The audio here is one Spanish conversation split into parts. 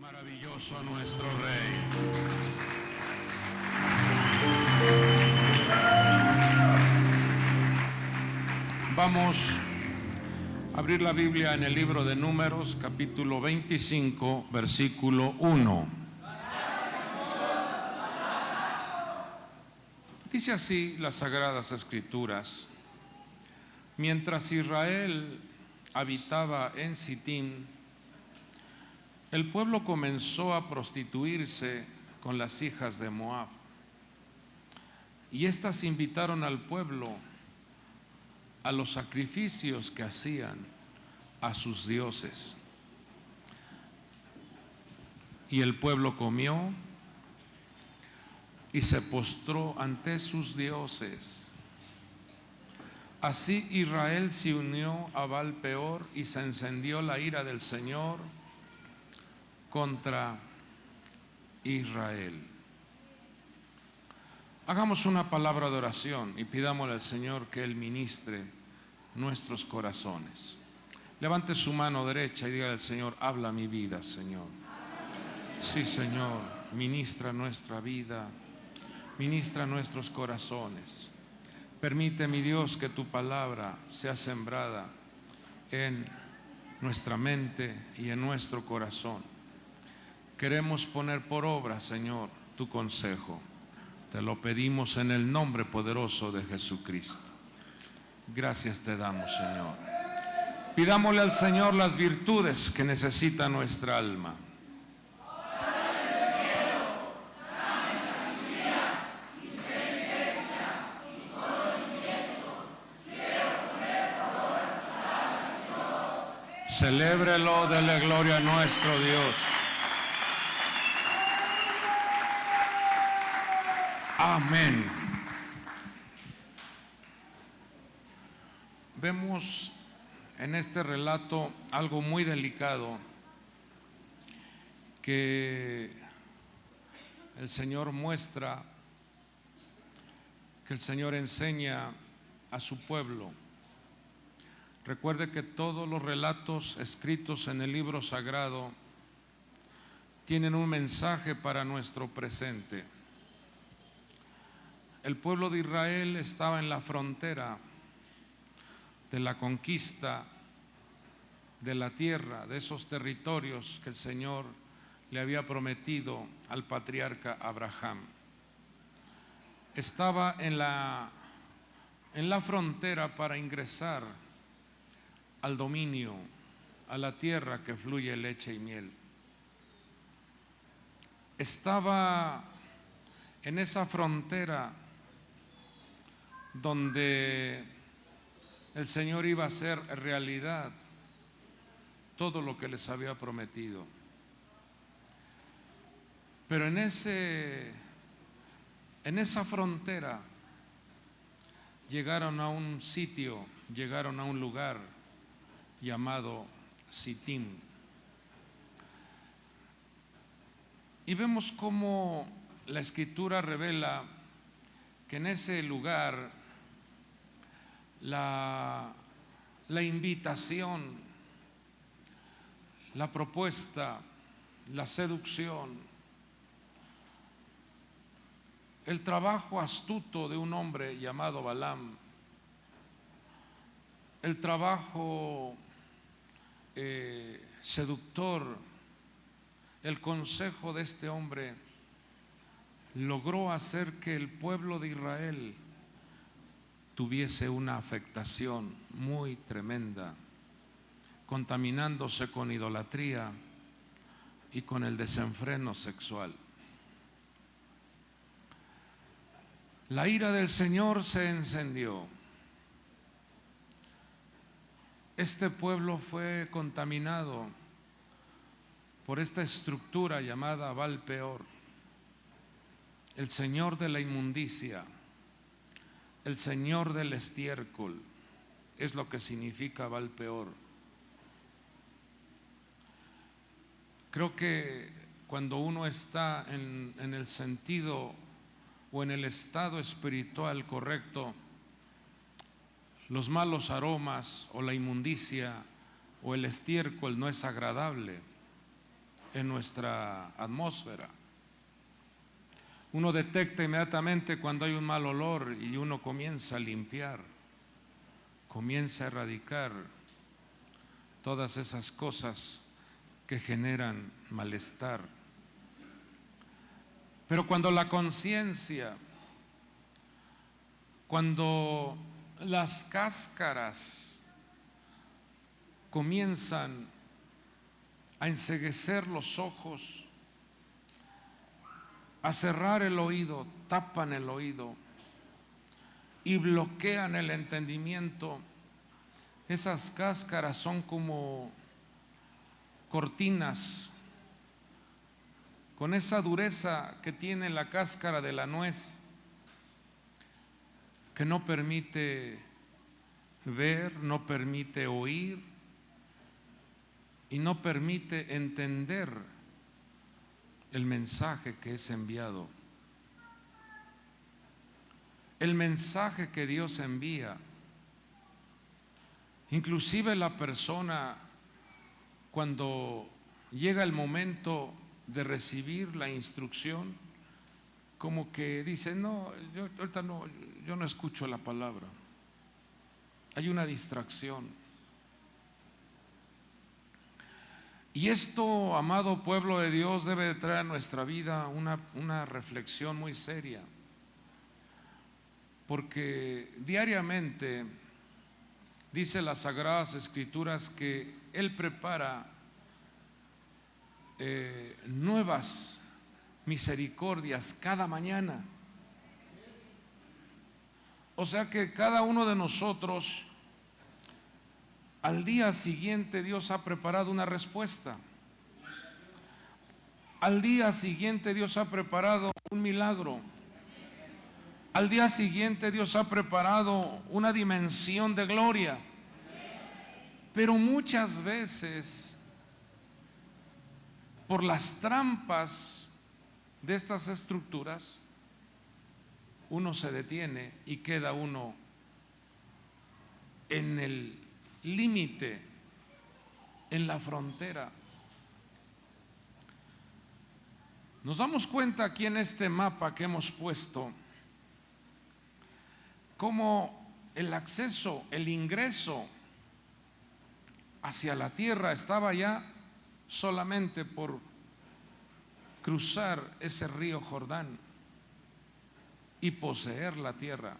Maravilloso nuestro Rey. Vamos a abrir la Biblia en el libro de Números, capítulo 25, versículo 1. Dice así las Sagradas Escrituras: mientras Israel habitaba en Sitín, el pueblo comenzó a prostituirse con las hijas de Moab, y éstas invitaron al pueblo a los sacrificios que hacían a sus dioses. Y el pueblo comió y se postró ante sus dioses. Así Israel se unió a Baal-peor y se encendió la ira del Señor contra Israel. Hagamos una palabra de oración y pidámosle al Señor que Él ministre nuestros corazones. Levante su mano derecha y dígale al Señor: habla mi vida, Señor. Sí, Señor, ministra nuestra vida, ministra nuestros corazones. Permite, mi Dios, que tu palabra sea sembrada en nuestra mente y en nuestro corazón. Queremos poner por obra, Señor, tu consejo. Te lo pedimos en el nombre poderoso de Jesucristo. Gracias te damos, Señor. Pidámosle al Señor las virtudes que necesita nuestra alma. Celébrelo, dele gloria a nuestro Dios. Amén. Vemos en este relato algo muy delicado que el Señor muestra, que el Señor enseña a su pueblo. Recuerde que todos los relatos escritos en el libro sagrado tienen un mensaje para nuestro presente. El pueblo de Israel estaba en la frontera de la conquista de la tierra, de esos territorios que el Señor le había prometido al patriarca Abraham. Estaba en la frontera para ingresar al dominio, a la tierra que fluye leche y miel. Estaba en esa frontera donde el Señor iba a hacer realidad todo lo que les había prometido. Pero en esa frontera llegaron a un sitio, llegaron a un lugar llamado Sitín. Y vemos cómo la Escritura revela que en ese lugar la invitación, la propuesta, la seducción, el trabajo astuto de un hombre llamado Balaam, el trabajo seductor, el consejo de este hombre logró hacer que el pueblo de Israel tuviese una afectación muy tremenda, contaminándose con idolatría y con el desenfreno sexual. La ira del Señor se encendió. Este pueblo fue contaminado por esta estructura llamada Baal-peor, el señor de la inmundicia, el señor del estiércol, es lo que significa Baal-peor. Creo que cuando uno está en el sentido o en el estado espiritual correcto, los malos aromas o la inmundicia o el estiércol no es agradable. en nuestra atmósfera. Uno detecta inmediatamente cuando hay un mal olor y uno comienza a limpiar, comienza a erradicar todas esas cosas que generan malestar. Pero cuando la conciencia, cuando las cáscaras comienzan a enceguecer los ojos, a cerrar el oído, tapan el oído y bloquean el entendimiento, esas cáscaras son como cortinas, con esa dureza que tiene la cáscara de la nuez, que no permite ver, no permite oír y no permite entender el mensaje que es enviado. El mensaje que Dios envía. Inclusive la persona, cuando llega el momento de recibir la instrucción, como que dice, no, yo ahorita no, yo no escucho la palabra. Hay una distracción. Y esto, amado pueblo de Dios, debe de traer a nuestra vida una reflexión muy seria, porque diariamente dice las Sagradas Escrituras que Él prepara nuevas misericordias cada mañana. O sea que cada uno de nosotros, al día siguiente Dios ha preparado una respuesta. Al día siguiente Dios ha preparado un milagro. Al día siguiente Dios ha preparado una dimensión de gloria. Pero muchas veces, por las trampas de estas estructuras, uno se detiene y queda uno en el límite, en la frontera. Nos damos cuenta aquí en este mapa que hemos puesto cómo el acceso, el ingreso hacia la tierra estaba ya solamente por cruzar ese río Jordán y poseer la tierra.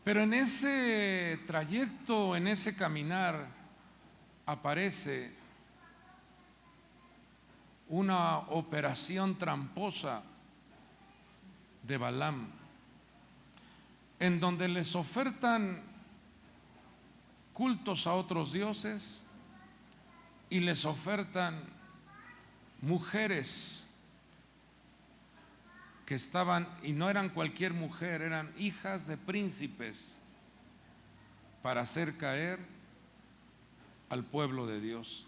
Pero en ese trayecto, en ese caminar, aparece una operación tramposa de Balaam, en donde les ofertan cultos a otros dioses y les ofertan mujeres que estaban, y no eran cualquier mujer, eran hijas de príncipes, para hacer caer al pueblo de Dios.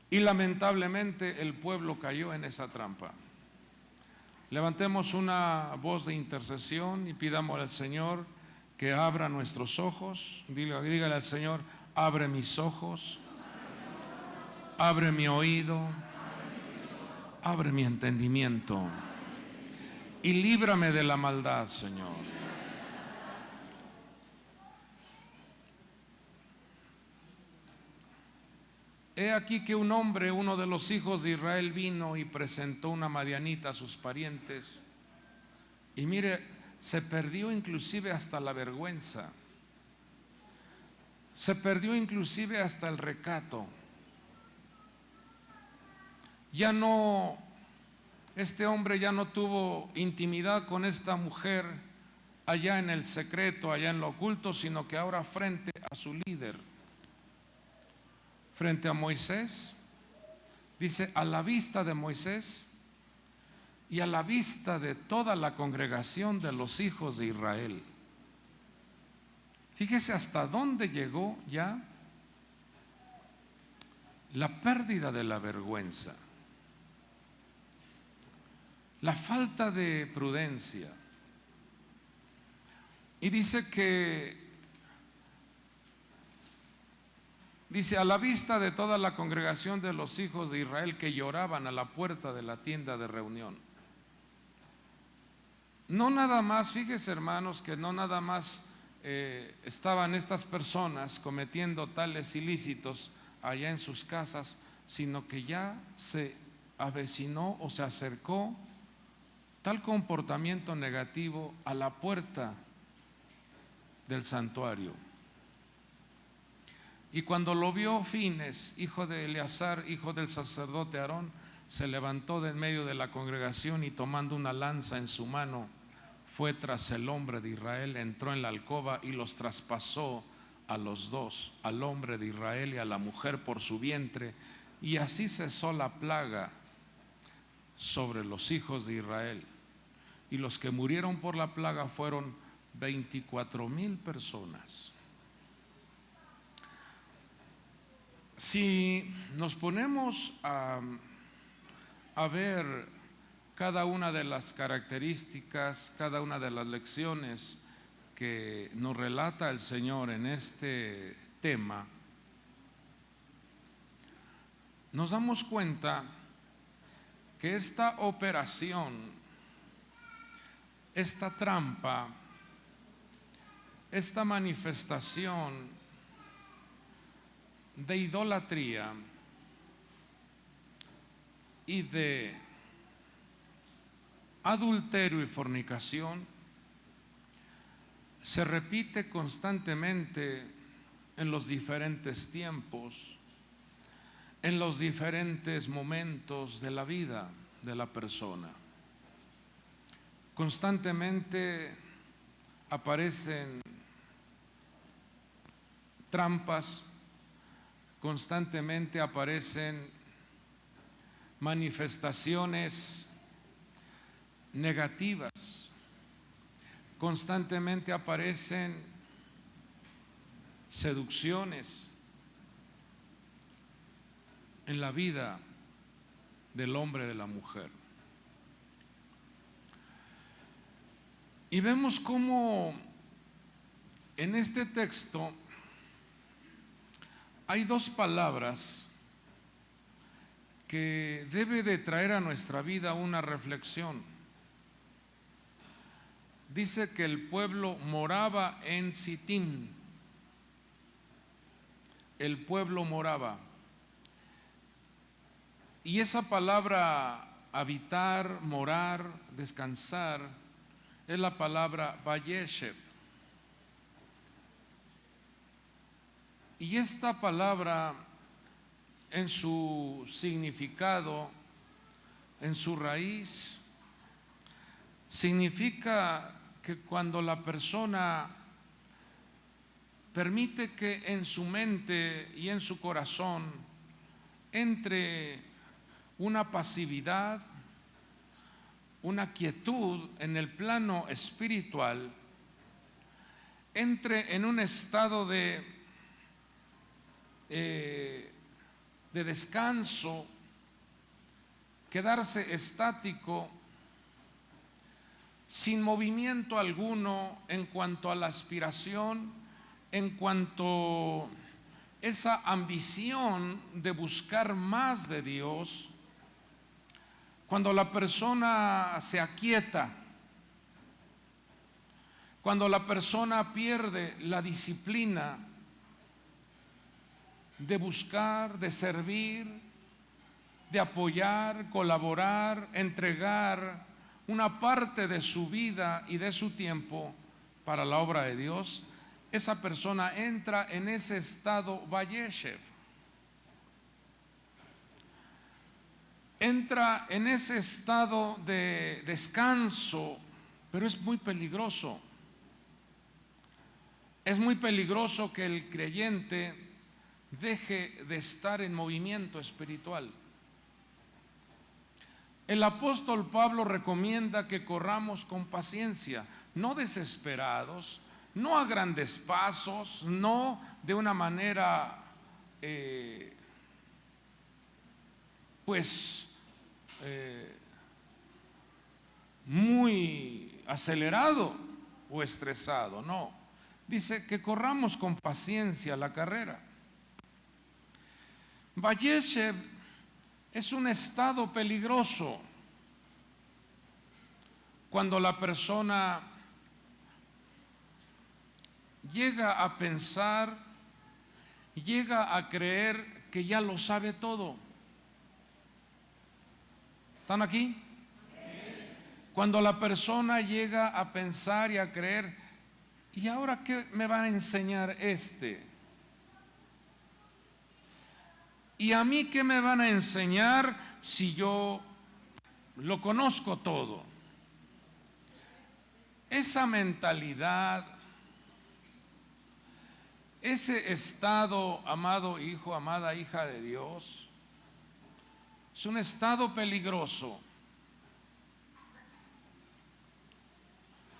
Y lamentablemente el pueblo cayó en esa trampa. Levantemos una voz de intercesión y pidamos al Señor que abra nuestros ojos. Dígale al Señor: abre mis ojos, abre mi oído, abre mi entendimiento y líbrame de la maldad, Señor. He aquí que un hombre, uno de los hijos de Israel, vino y presentó una madianita a sus parientes. Y mire, se perdió inclusive hasta la vergüenza. Se perdió inclusive hasta el recato. Ya no, este hombre ya no tuvo intimidad con esta mujer allá en el secreto, allá en lo oculto, sino que ahora frente a su líder, frente a Moisés, dice, a la vista de Moisés y a la vista de toda la congregación de los hijos de Israel. Fíjese hasta dónde llegó ya la pérdida de la vergüenza, la falta de prudencia. Y dice Dice: a la vista de toda la congregación de los hijos de Israel que lloraban a la puerta de la tienda de reunión. No nada más, fíjese hermanos, que no nada más estaban estas personas cometiendo tales ilícitos allá en sus casas, sino que ya se avecinó o se acercó tal comportamiento negativo a la puerta del santuario. Y cuando lo vio Fines, hijo de Eleazar, hijo del sacerdote Aarón, se levantó de en medio de la congregación y tomando una lanza en su mano, fue tras el hombre de Israel, entró en la alcoba y los traspasó a los dos, al hombre de Israel y a la mujer por su vientre, y así cesó la plaga sobre los hijos de Israel. Y los que murieron por la plaga fueron 24,000 personas. Si nos ponemos a ver cada una de las características, cada una de las lecciones que nos relata el Señor en este tema, nos damos cuenta que esta operación, esta trampa, esta manifestación de idolatría y de adulterio y fornicación se repite constantemente en los diferentes tiempos, en los diferentes momentos de la vida de la persona. Constantemente aparecen trampas, constantemente aparecen manifestaciones negativas, constantemente aparecen seducciones en la vida del hombre, de la mujer. Y vemos cómo en este texto hay dos palabras que debe de traer a nuestra vida una reflexión. Dice que el pueblo moraba en Sitín. El pueblo moraba. Y esa palabra habitar, morar, descansar, es la palabra Vayeshev. Y esta palabra, en su significado, en su raíz, significa que cuando la persona permite que en su mente y en su corazón entre una pasividad, una quietud en el plano espiritual, entre en un estado de descanso, quedarse estático, sin movimiento alguno en cuanto a la aspiración, en cuanto a esa ambición de buscar más de Dios. Cuando la persona se aquieta, cuando la persona pierde la disciplina de buscar, de servir, de apoyar, colaborar, entregar una parte de su vida y de su tiempo para la obra de Dios, esa persona entra en ese estado Vayeshev. Entra en ese estado de descanso, pero es muy peligroso. Es muy peligroso que el creyente deje de estar en movimiento espiritual. El apóstol Pablo recomienda que corramos con paciencia, no desesperados, no a grandes pasos, no de una manera muy acelerado o estresado, no. Dice que corramos con paciencia la carrera. Vayeshev es un estado peligroso cuando la persona llega a pensar, llega a creer que ya lo sabe todo. ¿Están aquí? Cuando la persona llega a pensar y a creer, ¿y ahora qué me va a enseñar este? ¿Y a mí qué me van a enseñar si yo lo conozco todo? Esa mentalidad, ese estado, amado hijo, amada hija de Dios, es un estado peligroso.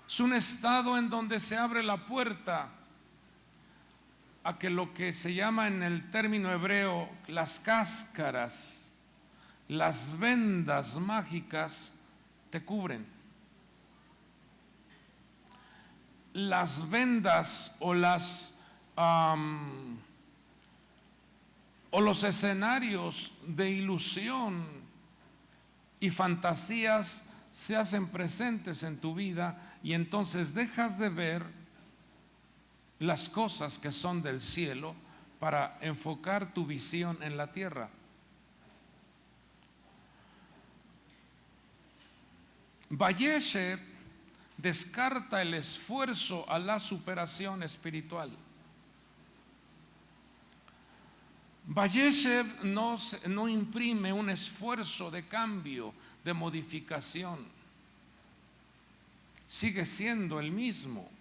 Es un estado en donde se abre la puerta a que lo que se llama en el término hebreo las cáscaras, las vendas mágicas te cubren. Las vendas o los escenarios de ilusión y fantasías se hacen presentes en tu vida y entonces dejas de ver las cosas que son del cielo para enfocar tu visión en la tierra. Vayeshev descarta el esfuerzo a la superación espiritual. Vayeshev no imprime un esfuerzo de cambio, de modificación. Sigue siendo el mismo.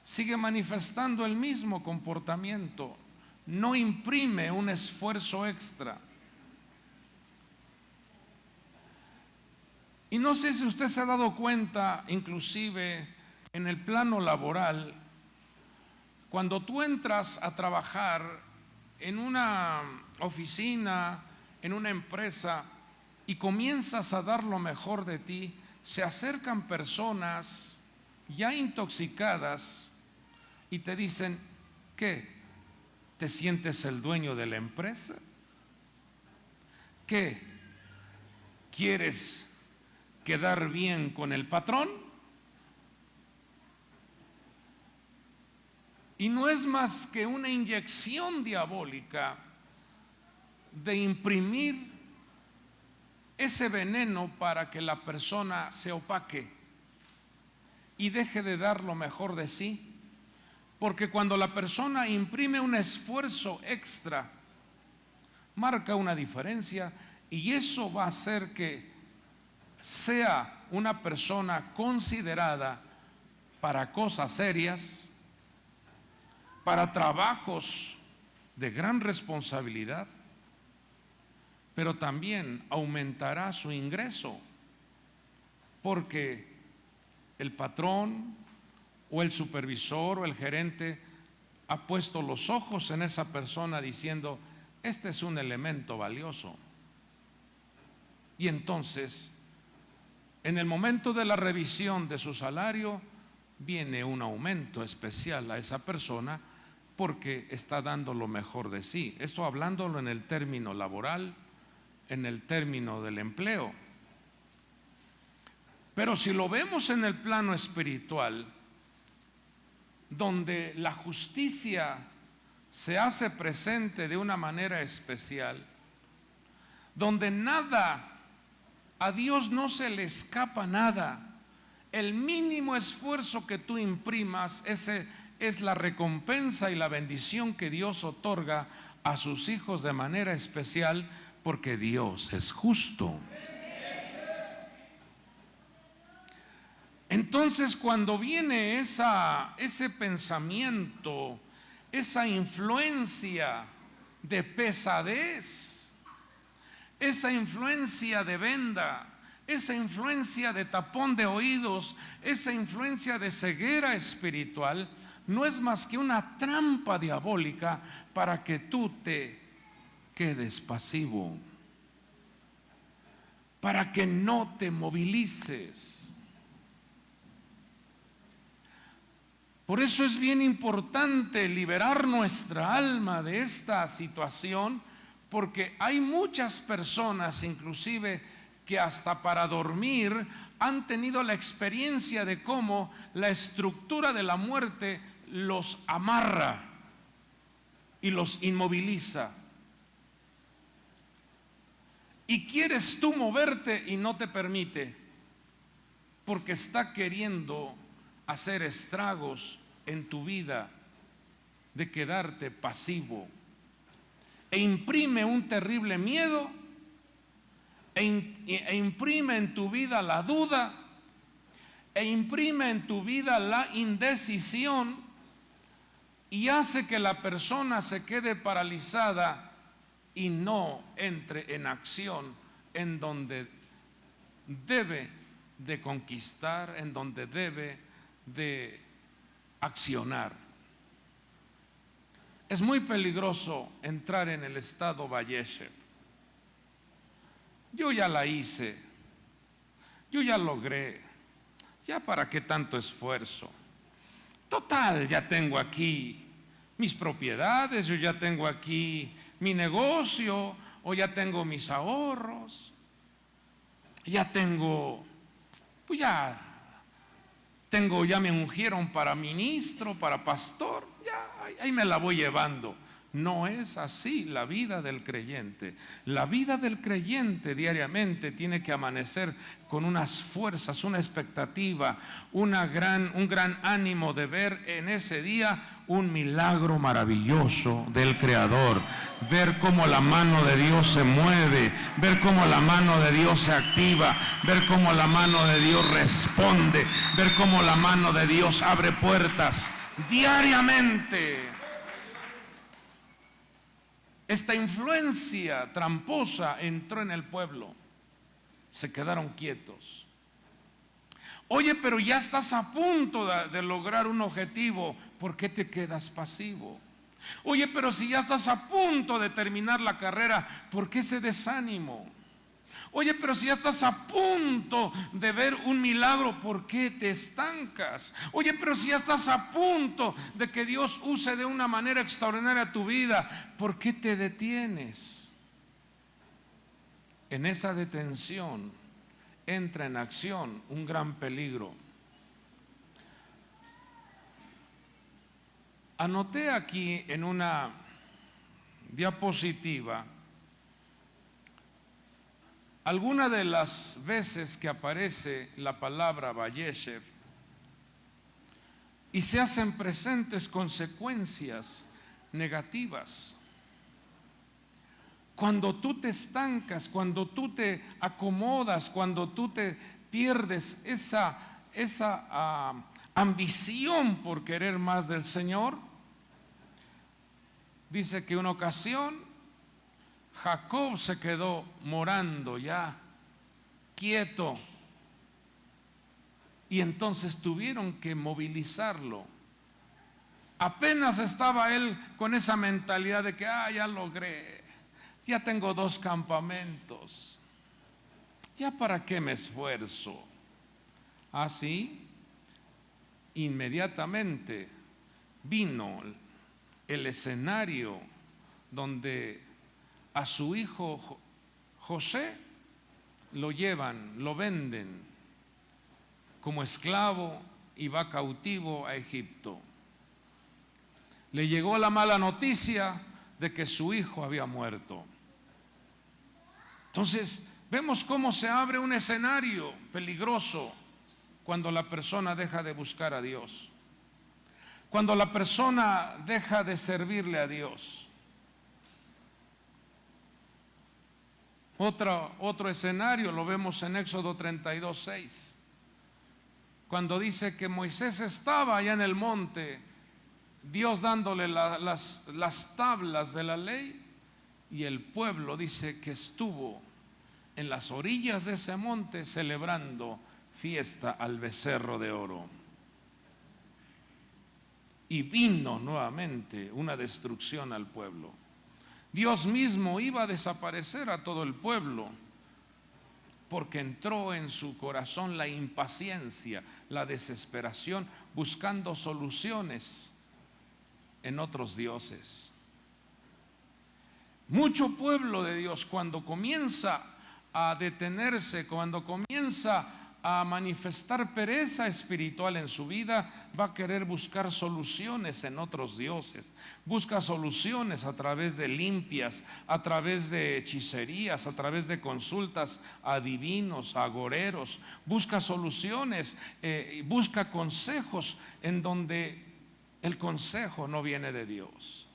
Sigue manifestando el mismo comportamiento. No imprime un esfuerzo extra. Y no sé si usted se ha dado cuenta, inclusive en el plano laboral, cuando tú entras a trabajar en una oficina, en una empresa, y comienzas a dar lo mejor de ti, se acercan personas ya intoxicadas y te dicen, ¿qué? ¿Te sientes el dueño de la empresa? ¿Qué? ¿Quieres quedar bien con el patrón? Y no es más que una inyección diabólica de imprimir ese veneno para que la persona se opaque y deje de dar lo mejor de sí. Porque cuando la persona imprime un esfuerzo extra, marca una diferencia y eso va a hacer que sea una persona considerada para cosas serias, para trabajos de gran responsabilidad, pero también aumentará su ingreso, porque el patrón o el supervisor o el gerente ha puesto los ojos en esa persona diciendo, este es un elemento valioso. Y entonces, en el momento de la revisión de su salario, viene un aumento especial a esa persona porque está dando lo mejor de sí. Esto hablándolo en el término laboral, en el término del empleo. Pero si lo vemos en el plano espiritual, donde la justicia se hace presente de una manera especial, donde nada, a Dios no se le escapa nada. El mínimo esfuerzo que tú imprimas, ese es la recompensa y la bendición que Dios otorga a sus hijos de manera especial, porque Dios es justo. Entonces, cuando viene ese pensamiento, esa influencia de pesadez, esa influencia de venda, esa influencia de tapón de oídos, esa influencia de ceguera espiritual, no es más que una trampa diabólica para que tú te quedes pasivo, para que no te movilices. Por eso es bien importante liberar nuestra alma de esta situación, porque hay muchas personas, inclusive, que hasta para dormir han tenido la experiencia de cómo la estructura de la muerte los amarra y los inmoviliza. Y quieres tú moverte y no te permite, porque está queriendo hacer estragos en tu vida de quedarte pasivo, e imprime un terrible miedo, e imprime en tu vida la duda, e imprime en tu vida la indecisión, y hace que la persona se quede paralizada y no entre en acción en donde debe de conquistar, en donde debe de accionar. Es muy peligroso entrar en el estado Valleshev. Yo ya la hice, yo ya logré, ya para qué tanto esfuerzo. Total, ya tengo aquí mis propiedades, yo ya tengo aquí mi negocio, o ya tengo mis ahorros, ya tengo, pues ya me ungieron para ministro, para pastor, ya ahí me la voy llevando. No es así la vida del creyente. La vida del creyente diariamente tiene que amanecer con unas fuerzas, una expectativa, un gran ánimo de ver en ese día un milagro maravilloso del Creador, ver cómo la mano de Dios se mueve, ver cómo la mano de Dios se activa, ver cómo la mano de Dios responde, ver cómo la mano de Dios abre puertas diariamente. Esta influencia tramposa entró en el pueblo, se quedaron quietos. Oye, pero ya estás a punto de lograr un objetivo, ¿por qué te quedas pasivo? Oye, pero si ya estás a punto de terminar la carrera, ¿por qué ese desánimo? Oye, pero si ya estás a punto de ver un milagro, ¿por qué te estancas? Oye, pero si ya estás a punto de que Dios use de una manera extraordinaria tu vida, ¿por qué te detienes? En esa detención entra en acción un gran peligro. Anoté aquí en una diapositiva algunas de las veces que aparece la palabra Valleshev y se hacen presentes consecuencias negativas. Cuando tú te estancas, cuando tú te acomodas, cuando tú te pierdes esa ambición por querer más del Señor, dice que una ocasión Jacob se quedó morando ya, quieto, y entonces tuvieron que movilizarlo. Apenas estaba él con esa mentalidad de que ya logré, ya tengo 2 campamentos, ya para qué me esfuerzo. Así, inmediatamente vino el escenario donde a su hijo José lo llevan, lo venden como esclavo y va cautivo a Egipto. Le llegó la mala noticia de que su hijo había muerto. Entonces vemos cómo se abre un escenario peligroso cuando la persona deja de buscar a Dios, cuando la persona deja de servirle a Dios. Otro escenario lo vemos en Éxodo 32:6, cuando dice que Moisés estaba allá en el monte, Dios dándole las tablas de la ley, y el pueblo dice que estuvo en las orillas de ese monte celebrando fiesta al becerro de oro. Y vino nuevamente una destrucción al pueblo. Dios mismo iba a desaparecer a todo el pueblo, porque entró en su corazón la impaciencia, la desesperación, buscando soluciones en otros dioses. Mucho pueblo de Dios, cuando comienza a detenerse, cuando comienza a manifestar pereza espiritual en su vida, va a querer buscar soluciones en otros dioses. Busca soluciones a través de limpias, a través de hechicerías, a través de consultas a adivinos, a agoreros. Busca soluciones, busca consejos en donde el consejo no viene de Dios.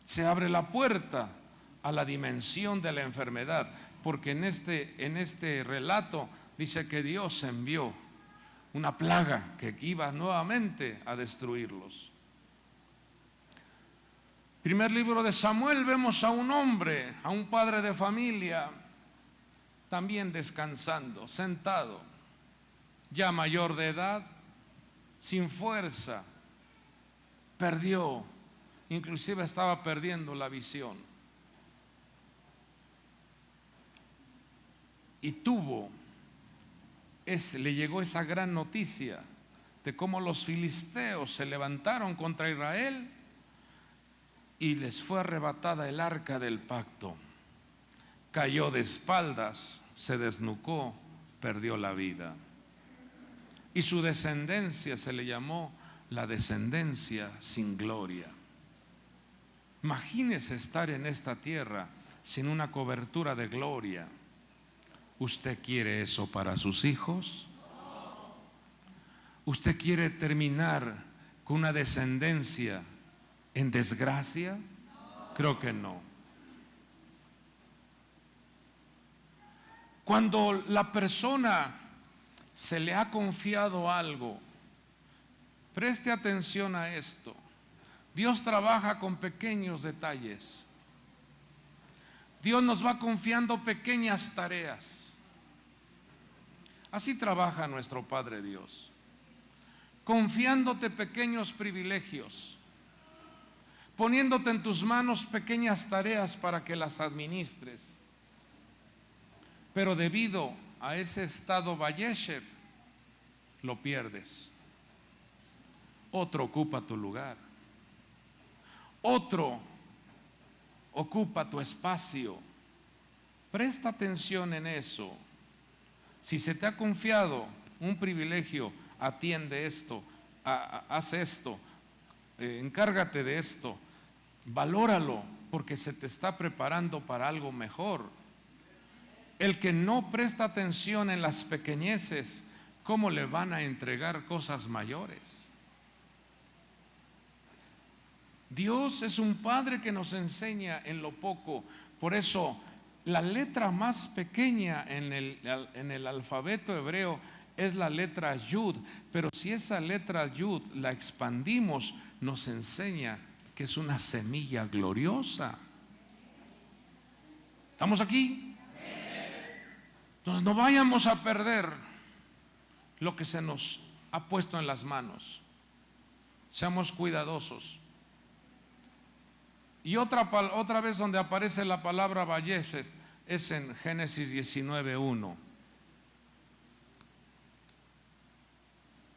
Se abre la puerta a la dimensión de la enfermedad, porque en este relato dice que Dios envió una plaga que iba nuevamente a destruirlos. Primer libro de Samuel, vemos a un hombre, a un padre de familia, también descansando, sentado, ya mayor de edad, sin fuerza, perdió, inclusive estaba perdiendo la visión. Y le llegó esa gran noticia de cómo los filisteos se levantaron contra Israel y les fue arrebatada el arca del pacto. Cayó de espaldas, se desnucó, perdió la vida. Y su descendencia se le llamó la descendencia sin gloria. Imagínese estar en esta tierra sin una cobertura de gloria. ¿Usted quiere eso para sus hijos? ¿Usted quiere terminar con una descendencia en desgracia? Creo que no. Cuando la persona se le ha confiado algo, preste atención a esto. Dios trabaja con pequeños detalles. Dios nos va confiando pequeñas tareas. Así trabaja nuestro Padre Dios, confiándote pequeños privilegios, poniéndote en tus manos pequeñas tareas para que las administres. Pero debido a ese estado Vayeshev, lo pierdes. Otro ocupa tu lugar. Otro ocupa tu espacio. Presta atención en eso. Si se te ha confiado un privilegio, atiende esto, haz esto, encárgate de esto, valóralo, porque se te está preparando para algo mejor. El que no presta atención en las pequeñeces, ¿cómo le van a entregar cosas mayores? Dios es un Padre que nos enseña en lo poco. Por eso la letra más pequeña en el alfabeto hebreo es la letra Yud, pero si esa letra Yud la expandimos, nos enseña que es una semilla gloriosa. ¿Estamos aquí? Entonces no vayamos a perder lo que se nos ha puesto en las manos. Seamos cuidadosos. Y otra vez donde aparece la palabra Vayeshev es en Génesis 19:1.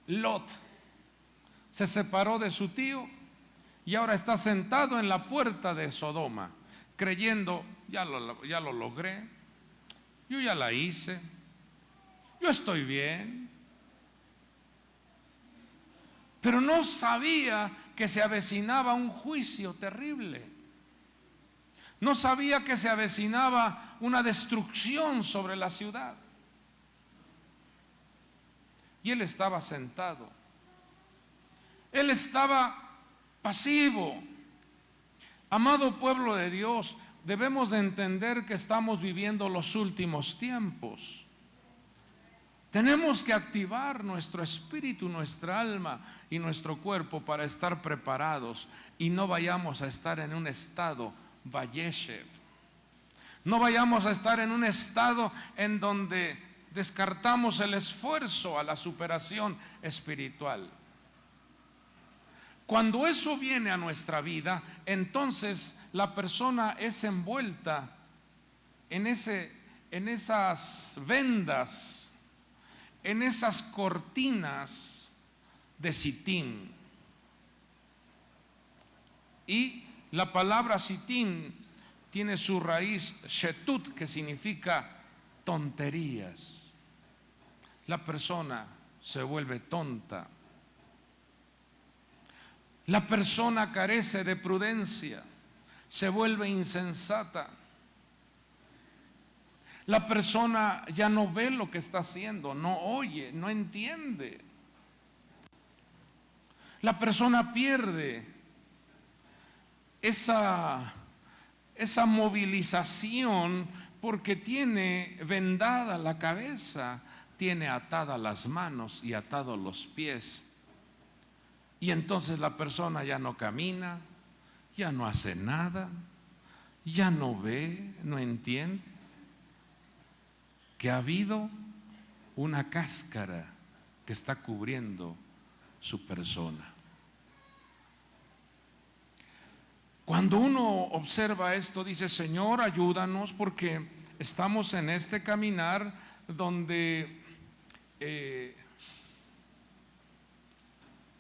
Lot se separó de su tío y ahora está sentado en la puerta de Sodoma, creyendo, ya lo logré, yo ya la hice, yo estoy bien. Pero no sabía que se avecinaba un juicio terrible. No sabía que se avecinaba una destrucción sobre la ciudad. Y él estaba sentado. Él estaba pasivo. Amado pueblo de Dios, debemos de entender que estamos viviendo los últimos tiempos. Tenemos que activar nuestro espíritu, nuestra alma y nuestro cuerpo para estar preparados y no vayamos a estar en un estado Vayeshev. No vayamos a estar en un estado en donde descartamos el esfuerzo a la superación espiritual. Cuando eso viene a nuestra vida, entonces la persona es envuelta en ese en esas vendas, en esas cortinas de Sittim. Y la palabra Sittim tiene su raíz shetut, que significa tonterías. La persona se vuelve tonta. La persona carece de prudencia, se vuelve insensata. La persona ya no ve lo que está haciendo, no oye, no entiende. La persona pierde esa movilización porque tiene vendada la cabeza, tiene atadas las manos y atados los pies. Y entonces la persona ya no camina, ya no hace nada, ya no ve, no entiende que ha habido una cáscara que está cubriendo su persona. Cuando uno observa esto, dice: Señor, ayúdanos, porque estamos en este caminar donde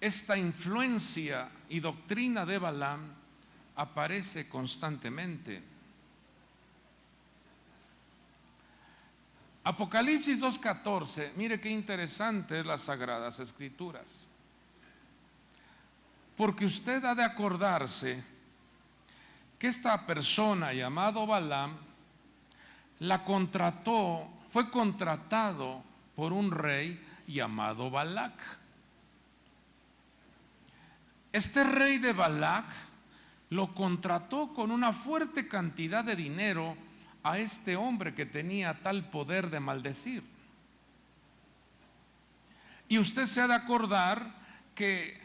esta influencia y doctrina de Balaam aparece constantemente. Apocalipsis 2:14, mire qué interesante es las Sagradas Escrituras. Porque usted ha de acordarse que esta persona llamado Balaam fue contratado por un rey llamado Balac. Este rey de Balac lo contrató con una fuerte cantidad de dinero a este hombre que tenía tal poder de maldecir. Y usted se ha de acordar que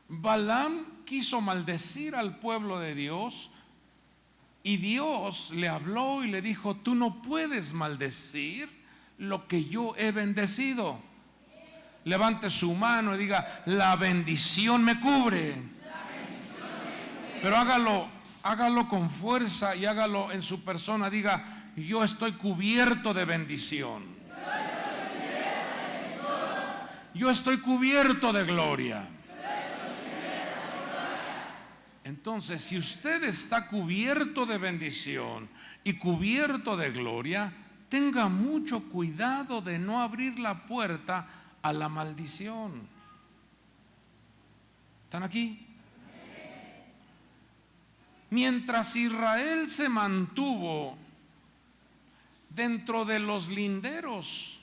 Balaam quiso maldecir al pueblo de Dios, y Dios le habló y le dijo: tú no puedes maldecir lo que yo he bendecido. Levante su mano y diga: la bendición me cubre. Pero hágalo con fuerza y hágalo en su persona. Diga: yo estoy cubierto de bendición. Yo estoy cubierto de gloria. Entonces, si usted está cubierto de bendición y cubierto de gloria, tenga mucho cuidado de no abrir la puerta a la maldición. ¿Están aquí? Mientras Israel se mantuvo dentro de los linderos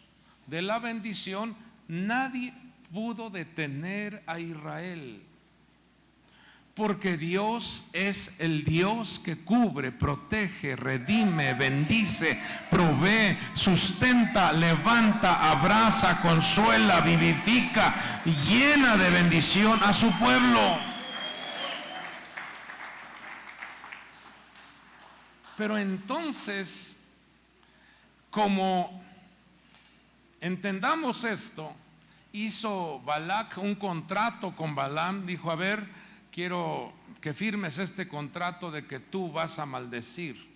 de la bendición, nadie pudo detener a Israel. Porque Dios es el Dios que cubre, protege, redime, bendice, provee, sustenta, levanta, abraza, consuela, vivifica, llena de bendición a su pueblo. Pero entonces, como entendamos esto, hizo Balac un contrato con Balaam. Dijo: a ver, quiero que firmes este contrato de que tú vas a maldecir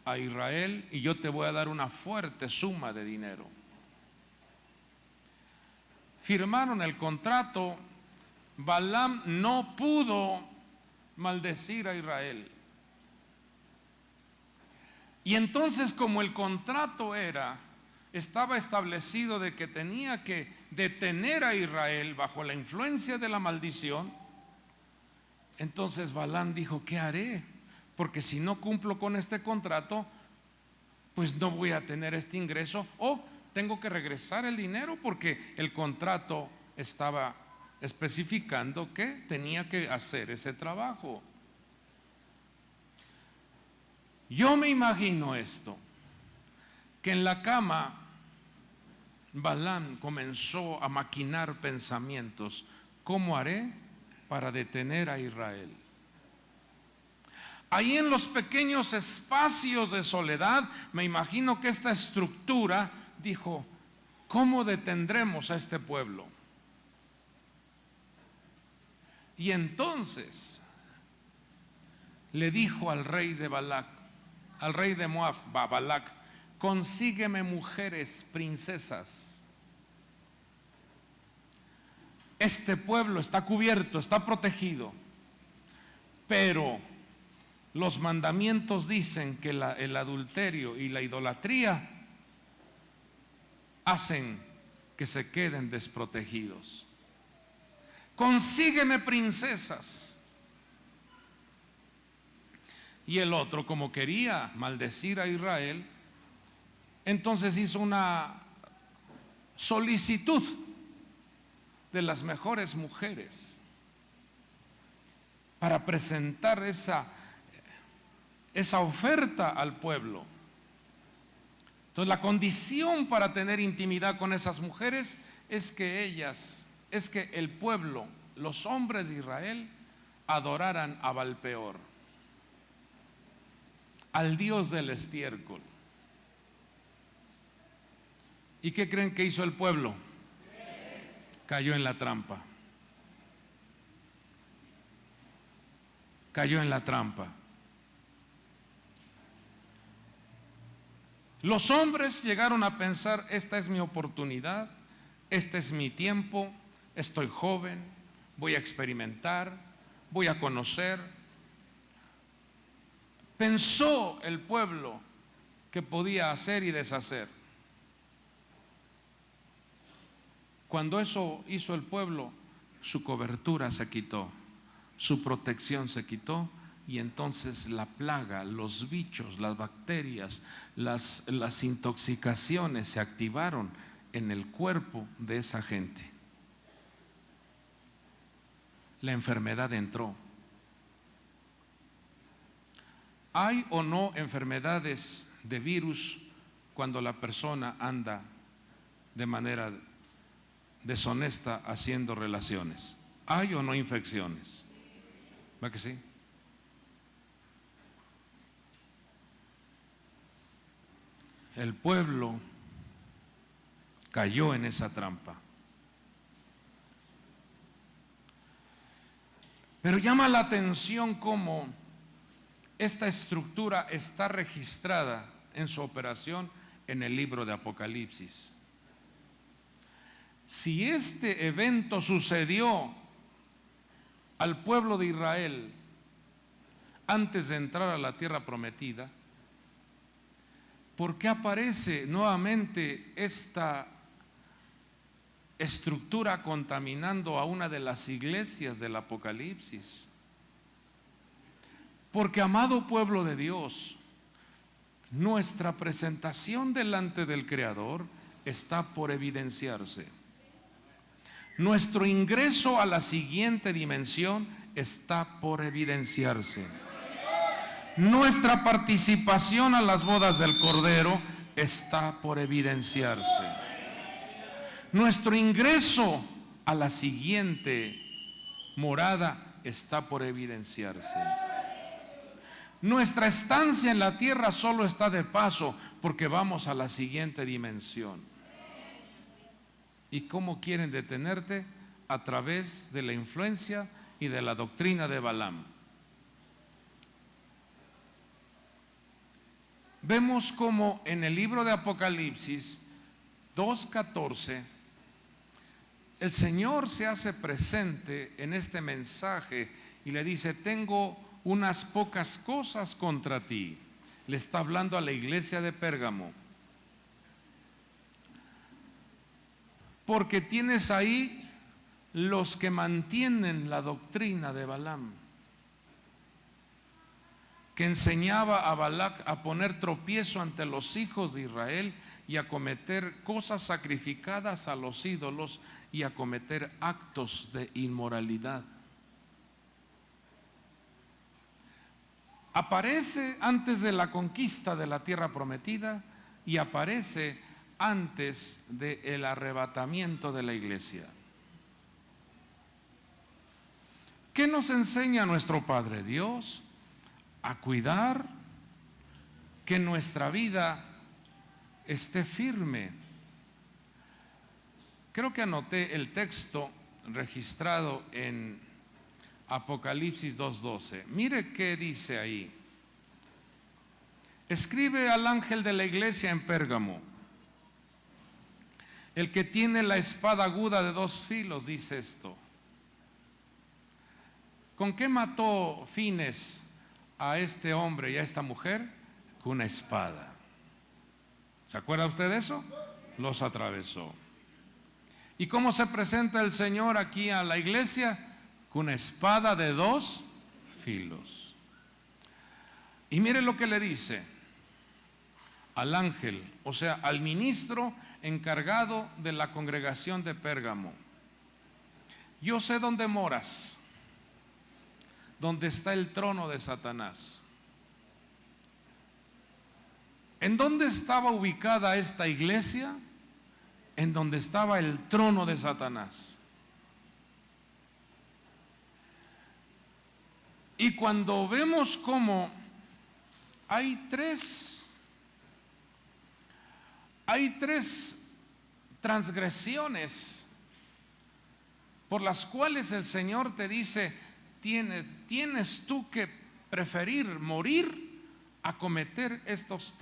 a Israel y yo te voy a dar una fuerte suma de dinero. Firmaron el contrato. Balaam no pudo maldecir a Israel. Y entonces, como el contrato estaba establecido de que tenía que detener a Israel bajo la influencia de la maldición, entonces Balaam dijo: ¿qué haré? Porque si no cumplo con este contrato, pues no voy a tener este ingreso, o tengo que regresar el dinero, porque el contrato estaba especificando que tenía que hacer ese trabajo. Yo me imagino esto, que en la cama Balaam comenzó a maquinar pensamientos: ¿cómo haré para detener a Israel? Ahí en los pequeños espacios de soledad, me imagino que esta estructura dijo: ¿cómo detendremos a este pueblo? Y entonces le dijo al rey de Balac, al rey de Moab, Balac: consígueme mujeres, princesas. Este pueblo está cubierto, está protegido, pero los mandamientos dicen que el adulterio y la idolatría hacen que se queden desprotegidos. Consígueme princesas. Y el otro, como quería maldecir a Israel, entonces hizo una solicitud de las mejores mujeres para presentar esa oferta al pueblo. Entonces la condición para tener intimidad con esas mujeres es que el pueblo, los hombres de Israel, adoraran a Balpeor, al dios del estiércol. ¿Y qué creen que hizo el pueblo? Cayó en la trampa. Cayó en la trampa. Los hombres llegaron a pensar: esta es mi oportunidad, este es mi tiempo, estoy joven, voy a experimentar, voy a conocer. Pensó el pueblo que podía hacer y deshacer. Cuando eso hizo el pueblo, su cobertura se quitó, su protección se quitó, y entonces la plaga, los bichos, las bacterias, las intoxicaciones se activaron en el cuerpo de esa gente. La enfermedad entró. ¿Hay o no enfermedades de virus cuando la persona anda de manera deshonesta haciendo relaciones? ¿Hay o no infecciones? ¿Va que sí? El pueblo cayó en esa trampa. Pero llama la atención cómo esta estructura está registrada en su operación en el libro de Apocalipsis. Si este evento sucedió al pueblo de Israel antes de entrar a la tierra prometida, ¿por qué aparece nuevamente esta estructura contaminando a una de las iglesias del Apocalipsis? Porque, amado pueblo de Dios, nuestra presentación delante del Creador está por evidenciarse. Nuestro ingreso a la siguiente dimensión está por evidenciarse. Nuestra participación a las bodas del Cordero está por evidenciarse. Nuestro ingreso a la siguiente morada está por evidenciarse. Nuestra estancia en la tierra solo está de paso porque vamos a la siguiente dimensión. ¿Y cómo quieren detenerte? A través de la influencia y de la doctrina de Balaam. Vemos como en el libro de Apocalipsis 2:14 el Señor se hace presente en este mensaje y le dice: tengo unas pocas cosas contra ti. Le está hablando a la iglesia de Pérgamo. Porque tienes ahí los que mantienen la doctrina de Balaam, que enseñaba a Balac a poner tropiezo ante los hijos de Israel y a cometer cosas sacrificadas a los ídolos y a cometer actos de inmoralidad. Aparece antes de la conquista de la tierra prometida y aparece antes del arrebatamiento de la iglesia. ¿Qué nos enseña nuestro Padre Dios? A cuidar que nuestra vida esté firme. Creo que anoté el texto registrado en Apocalipsis 2:12. Mire qué dice ahí. escribe al ángel de la iglesia en Pérgamo, el que tiene la espada aguda de 2 filos, dice esto. ¿Con qué mató Fines a este hombre y a esta mujer? Con una espada. ¿Se acuerda usted de eso? Los atravesó. ¿Y cómo se presenta el Señor aquí a la iglesia? Con una espada de 2 filos. Y mire lo que le dice al ángel, o sea, al ministro encargado de la congregación de Pérgamo. Yo sé dónde moras, donde está el trono de Satanás. ¿En dónde estaba ubicada esta iglesia? En donde estaba el trono de Satanás. Y cuando vemos cómo hay tres transgresiones por las cuales el Señor te dice, tienes tú que preferir morir a cometer estas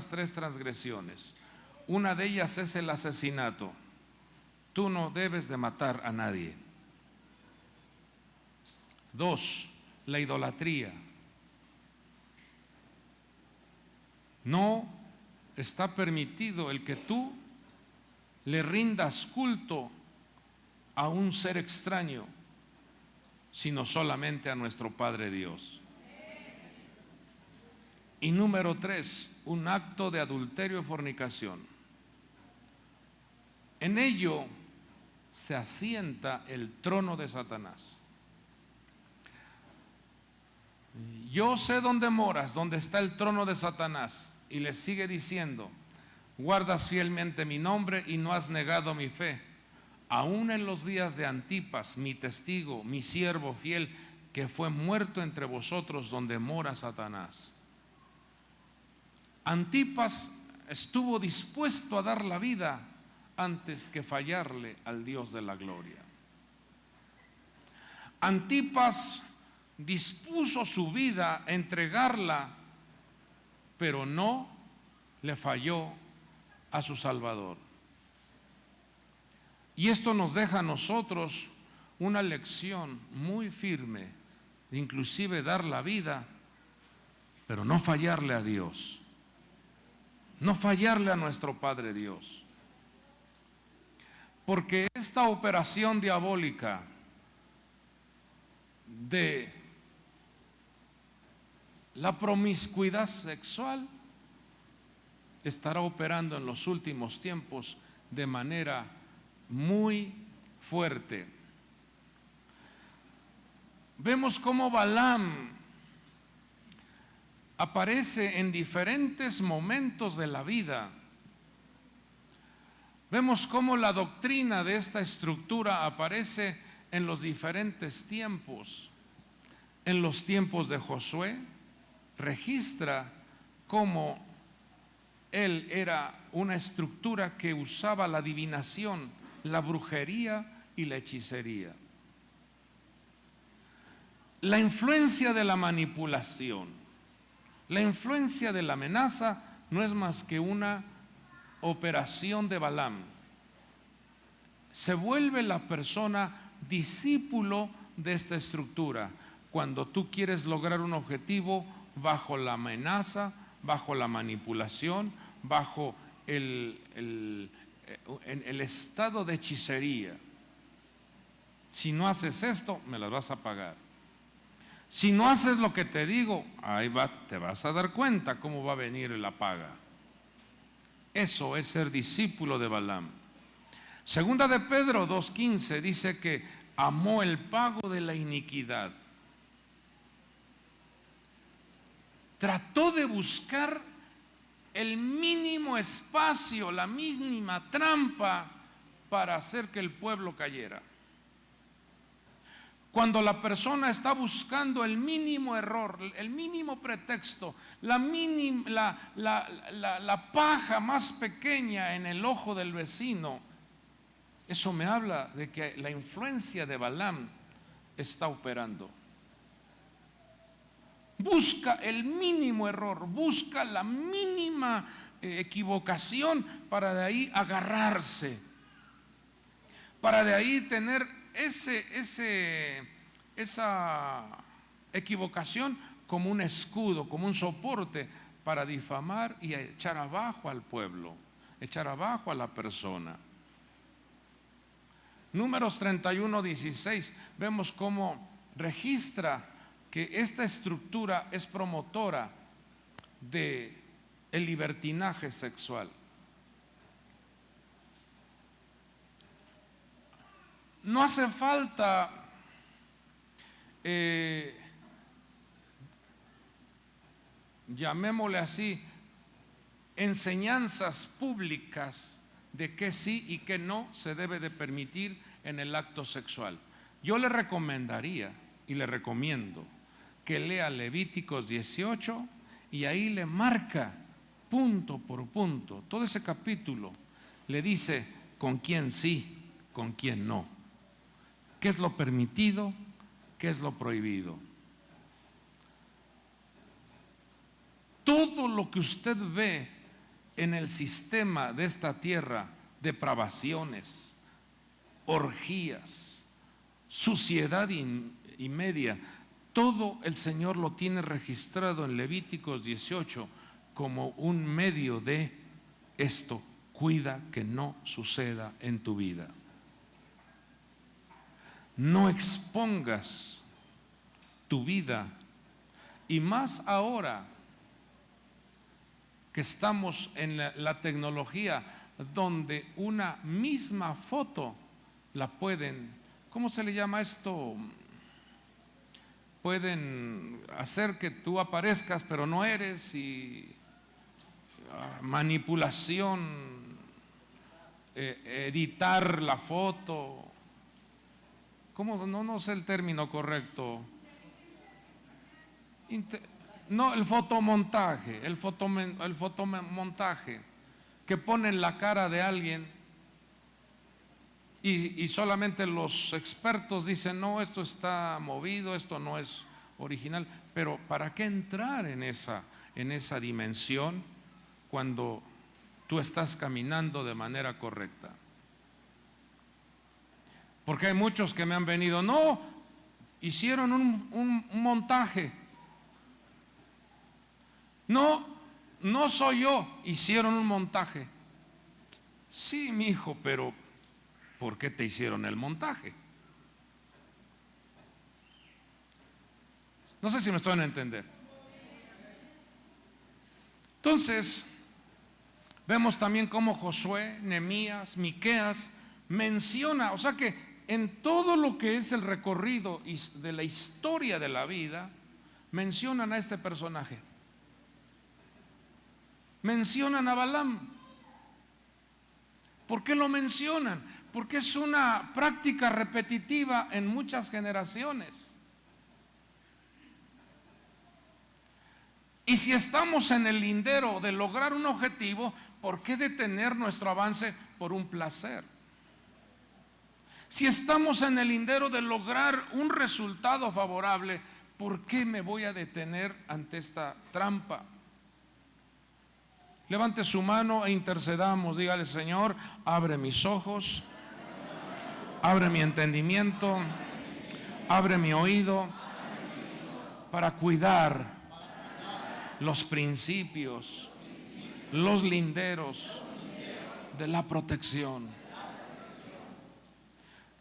3 transgresiones. Una de ellas es el asesinato. Tú no debes de matar a nadie. 2, la idolatría. No está permitido el que tú le rindas culto a un ser extraño, sino solamente a nuestro Padre Dios. Y número 3, un acto de adulterio y fornicación. En ello se asienta el trono de Satanás. Yo sé dónde moras, donde está el trono de Satanás. Y le sigue diciendo, guardas fielmente mi nombre y no has negado mi fe. Aún en los días de Antipas, mi testigo, mi siervo fiel, que fue muerto entre vosotros donde mora Satanás. Antipas estuvo dispuesto a dar la vida antes que fallarle al Dios de la gloria. Antipas dispuso su vida a entregarla, pero no le falló a su Salvador. Y esto nos deja a nosotros una lección muy firme, inclusive dar la vida, pero no fallarle a Dios, no fallarle a nuestro Padre Dios. Porque esta operación diabólica de la promiscuidad sexual estará operando en los últimos tiempos de manera muy fuerte. Vemos cómo Balaam aparece en diferentes momentos de la vida. Vemos cómo la doctrina de esta estructura aparece en los diferentes tiempos. En los tiempos de Josué, registra cómo él era una estructura que usaba la adivinación, la brujería y la hechicería. La influencia de la manipulación, la influencia de la amenaza no es más que una operación de Balaam. Se vuelve la persona discípulo de esta estructura cuando tú quieres lograr un objetivo bajo la amenaza, bajo la manipulación, bajo el estado de hechicería. Si no haces esto, me las vas a pagar. Si no haces lo que te digo, ahí va, te vas a dar cuenta cómo va a venir la paga. Eso es ser discípulo de Balaam. Segunda de Pedro 2:15 dice que amó el pago de la iniquidad. Trató de buscar el mínimo espacio, la mínima trampa para hacer que el pueblo cayera. Cuando la persona está buscando el mínimo error, el mínimo pretexto, la paja más pequeña en el ojo del vecino, eso me habla de que la influencia de Balaam está operando. busca el mínimo error, busca la mínima equivocación para de ahí agarrarse, para de ahí tener esa equivocación como un escudo, como un soporte para difamar y echar abajo al pueblo, echar abajo a la persona. Números 31:16, vemos cómo registra que esta estructura es promotora de el libertinaje sexual. No hace falta llamémosle así, enseñanzas públicas de qué sí y qué no se debe de permitir en el acto sexual. Yo le recomendaría y le recomiendo que lea Levíticos 18 y ahí le marca punto por punto, todo ese capítulo le dice con quién sí, con quién no, qué es lo permitido, qué es lo prohibido. Todo lo que usted ve en el sistema de esta tierra, depravaciones, orgías, suciedad y media, todo el Señor lo tiene registrado en Levíticos 18 como un medio de esto. Cuida que no suceda en tu vida. No expongas tu vida, y más ahora que estamos en la tecnología, donde una misma foto la pueden, ¿cómo se le llama esto? Pueden hacer que tú aparezcas pero no eres, y manipulación, editar la foto. ¿Cómo? No sé el término correcto. No, el fotomontaje, el fotomontaje, que ponen la cara de alguien y solamente los expertos dicen, no, esto está movido, esto no es original. Pero ¿para qué entrar en esa dimensión cuando tú estás caminando de manera correcta? Porque hay muchos que me han venido, no, hicieron un montaje. No soy yo, hicieron un montaje. Sí, mi hijo, pero ¿por qué te hicieron el montaje? No sé si me estoy a entender. Entonces, vemos también cómo Josué, Nehemías, Miqueas menciona, o sea que en todo lo que es el recorrido de la historia de la vida, mencionan a este personaje. Mencionan a Balaam. ¿Por qué lo mencionan? Porque es una práctica repetitiva en muchas generaciones. Y si estamos en el lindero de lograr un objetivo, ¿por qué detener nuestro avance por un placer? Si estamos en el lindero de lograr un resultado favorable, ¿por qué me voy a detener ante esta trampa? Levante su mano e intercedamos. Dígale: Señor, abre mis ojos, abre mi entendimiento, abre mi oído para cuidar los principios, los linderos de la protección.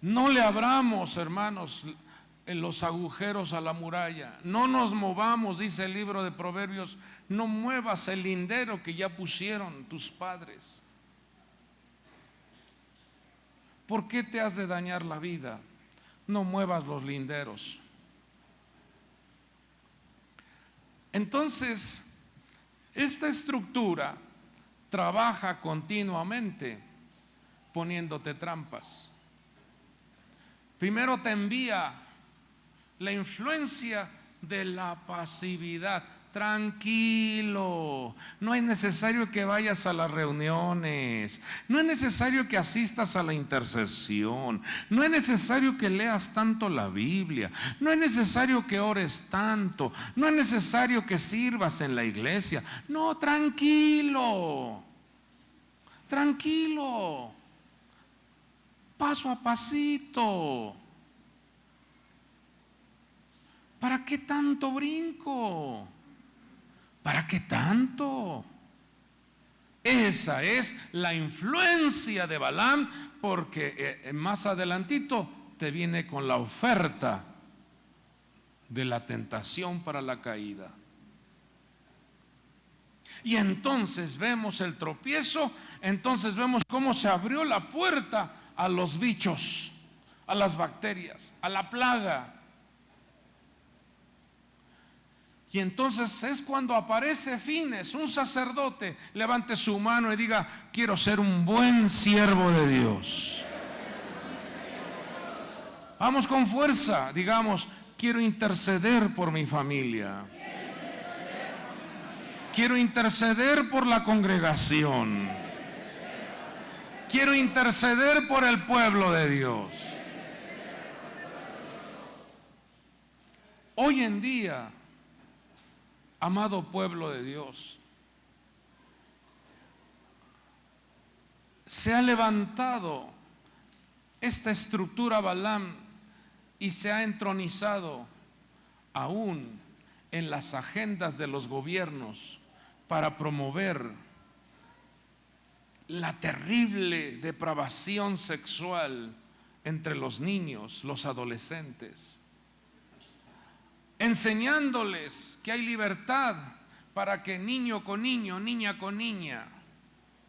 No le abramos, hermanos, en los agujeros a la muralla. No nos movamos, dice el libro de Proverbios. No muevas el lindero que ya pusieron tus padres. ¿Por qué te has de dañar la vida? No muevas los linderos. Entonces, esta estructura trabaja continuamente poniéndote trampas. Primero te envía la influencia de la pasividad. tranquilo. No es necesario que vayas a las reuniones, no es necesario que asistas a la intercesión, no es necesario que leas tanto la Biblia, no es necesario que ores tanto, no es necesario que sirvas en la iglesia. No, tranquilo, tranquilo, paso a pasito. ¿Para qué tanto brinco? ¿Para qué tanto? Esa es la influencia de Balaam, porque más adelantito te viene con la oferta de la tentación para la caída. Y entonces vemos el tropiezo, entonces vemos cómo se abrió la puerta a los bichos, a las bacterias, a la plaga. Y entonces es cuando aparece Fines, un sacerdote, levante su mano y diga: quiero ser un buen siervo de Dios. Vamos con fuerza, digamos: quiero interceder por mi familia. Quiero interceder por la congregación. Quiero interceder por el pueblo de Dios. Hoy en día, amado pueblo de Dios, se ha levantado esta estructura Balaam y se ha entronizado aún en las agendas de los gobiernos para promover la terrible depravación sexual entre los niños, los adolescentes, enseñándoles que hay libertad para que niño con niño, niña con niña,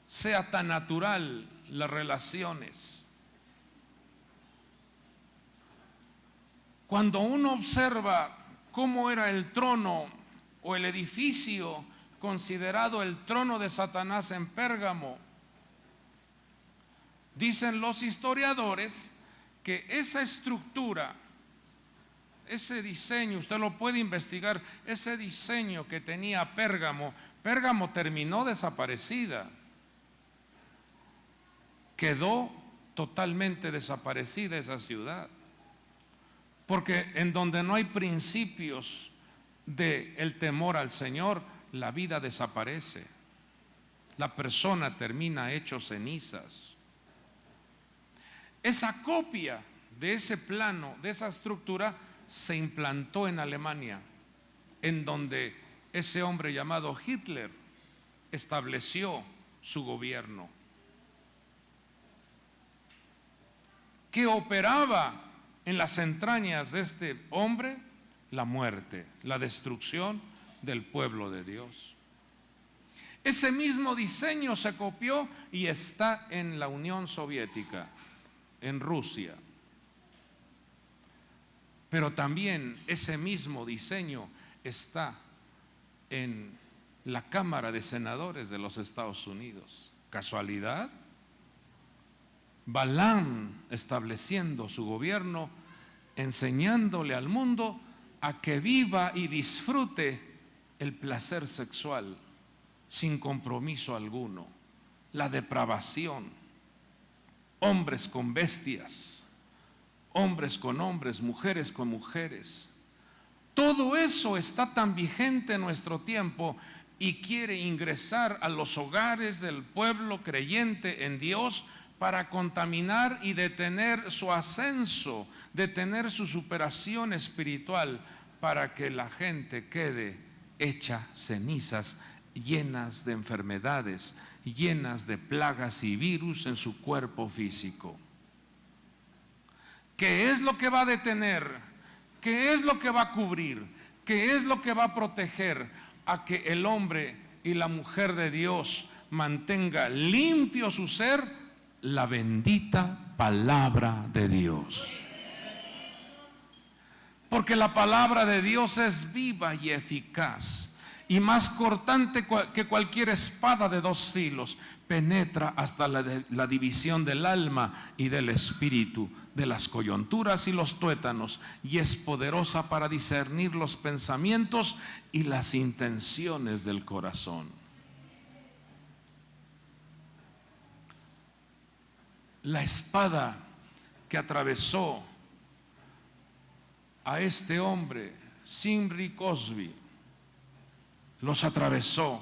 sea tan natural las relaciones. Cuando uno observa cómo era el trono o el edificio considerado el trono de Satanás en Pérgamo, dicen los historiadores que esa estructura, ese diseño, usted lo puede investigar, ese diseño que tenía Pérgamo terminó desaparecida, quedó totalmente desaparecida esa ciudad, porque en donde no hay principios del temor al Señor, la vida desaparece, la persona termina hecho cenizas. Esa copia de ese plano, de esa estructura, se implantó en Alemania, en donde ese hombre llamado Hitler estableció su gobierno, que operaba en las entrañas de este hombre la muerte, la destrucción del pueblo de Dios. Ese mismo diseño se copió y está en la Unión Soviética, en Rusia. Pero también ese mismo diseño está en la Cámara de Senadores de los Estados Unidos. ¿Casualidad? Balaam estableciendo su gobierno, enseñándole al mundo a que viva y disfrute el placer sexual sin compromiso alguno, la depravación, hombres con bestias, hombres con hombres, mujeres con mujeres. Todo eso está tan vigente en nuestro tiempo y quiere ingresar a los hogares del pueblo creyente en Dios para contaminar y detener su ascenso, detener su superación espiritual, para que la gente quede hecha cenizas, llenas de enfermedades, llenas de plagas y virus en su cuerpo físico. ¿Qué es lo que va a detener? ¿Qué es lo que va a cubrir? ¿Qué es lo que va a proteger a que el hombre y la mujer de Dios mantenga limpio su ser? La bendita palabra de Dios. Porque la palabra de Dios es viva y eficaz y más cortante que cualquier espada de dos filos, penetra hasta la división del alma y del espíritu, de las coyunturas y los tuétanos, y es poderosa para discernir los pensamientos y las intenciones del corazón. La espada que atravesó a este hombre, Zimri Cosby, los atravesó.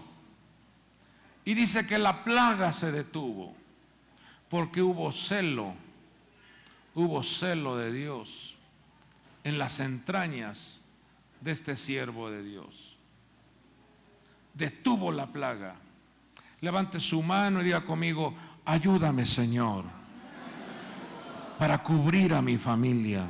Y dice que la plaga se detuvo porque hubo celo de Dios en las entrañas de este siervo de Dios. Detuvo la plaga. Levante su mano y diga conmigo: ayúdame, Señor, para cubrir a mi familia.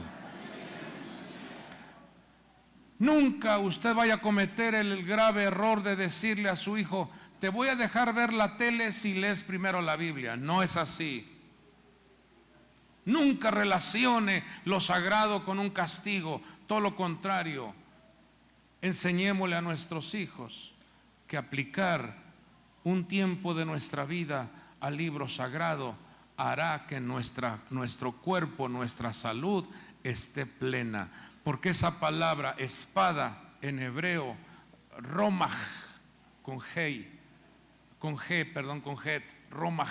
Nunca usted vaya a cometer el grave error de decirle a su hijo: te voy a dejar ver la tele si lees primero la Biblia. No es así. Nunca relacione lo sagrado con un castigo. Todo lo contrario. Enseñémosle a nuestros hijos que aplicar un tiempo de nuestra vida al libro sagrado hará que nuestro cuerpo, nuestra salud esté plena. Porque esa palabra espada en hebreo, romaj, romaj,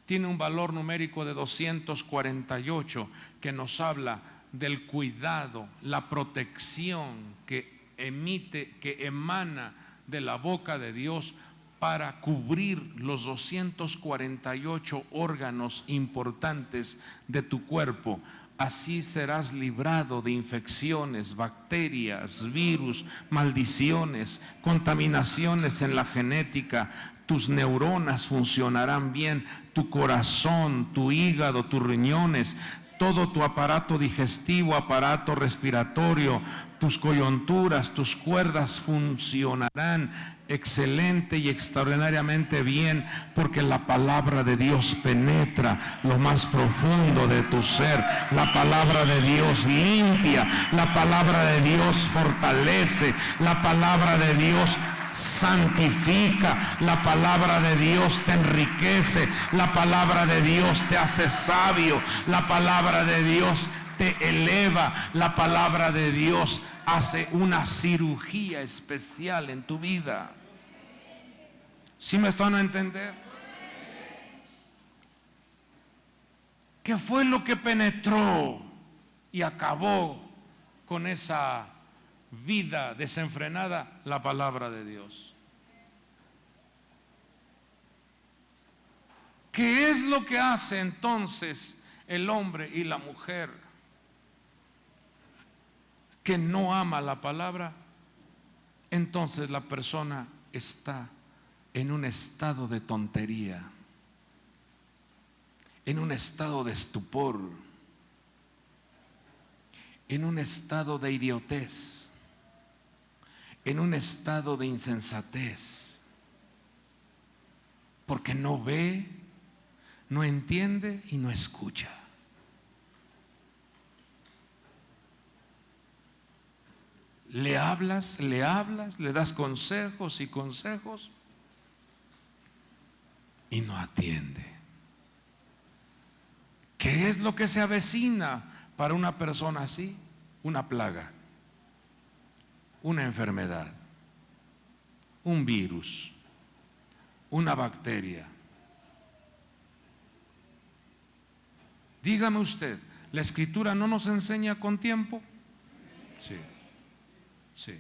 tiene un valor numérico de 248 que nos habla del cuidado, la protección que emana de la boca de Dios para cubrir los 248 órganos importantes de tu cuerpo. Así serás librado de infecciones, bacterias, virus, maldiciones, contaminaciones en la genética. Tus neuronas funcionarán bien, tu corazón, tu hígado, tus riñones, todo tu aparato digestivo, aparato respiratorio, tus coyunturas, tus cuerdas funcionarán excelente y extraordinariamente bien, porque la palabra de Dios penetra lo más profundo de tu ser. La palabra de Dios limpia, la palabra de Dios fortalece, la palabra de Dios santifica, la palabra de Dios te enriquece, la palabra de Dios te hace sabio, la palabra de Dios te eleva, la palabra de Dios hace una cirugía especial en tu vida. ¿Sí me están a entender? ¿Qué fue lo que penetró y acabó con esa vida desenfrenada? La palabra de Dios. ¿Qué es lo que hace entonces el hombre y la mujer que no ama la palabra? Entonces la persona está en un estado de tontería, en un estado de estupor, en un estado de idiotez, en un estado de insensatez, porque no ve, no entiende y no escucha. Le hablas, le das consejos y consejos y no atiende. ¿Qué es lo que se avecina para una persona así? Una plaga, una enfermedad, un virus, una bacteria. Dígame usted, ¿la Escritura no nos enseña con tiempo? Sí, sí.